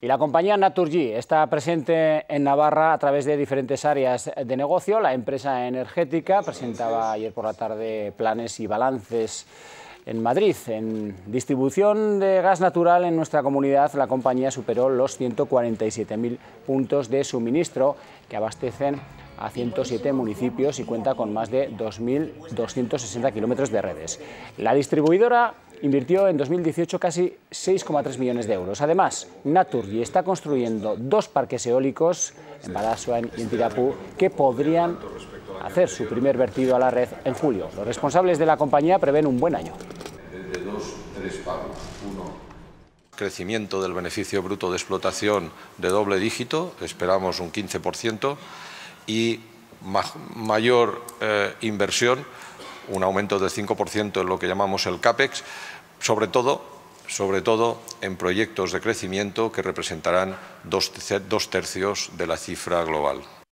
Y la compañía Naturgy está presente en Navarra a través de diferentes áreas de negocio. La empresa energética presentaba ayer por la tarde planes y balances en Madrid. En distribución de gas natural en nuestra comunidad, la compañía superó los 147.000 puntos de suministro que abastecen a 107 municipios y cuenta con más de 2.260 kilómetros de redes. La distribuidora invirtió en 2018 casi 6,3 millones de euros. Además, Naturgy está construyendo 2 parques eólicos en Bidasoa y en Tirapú que podrían hacer su primer vertido a la red en julio. Los responsables de la compañía prevén un buen año. De 3 pagos. Crecimiento del beneficio bruto de explotación de doble dígito, esperamos un 15%, y mayor inversión, un aumento del 5% en lo que llamamos el CAPEX, sobre todo en proyectos de crecimiento que representarán 2/3 de la cifra global.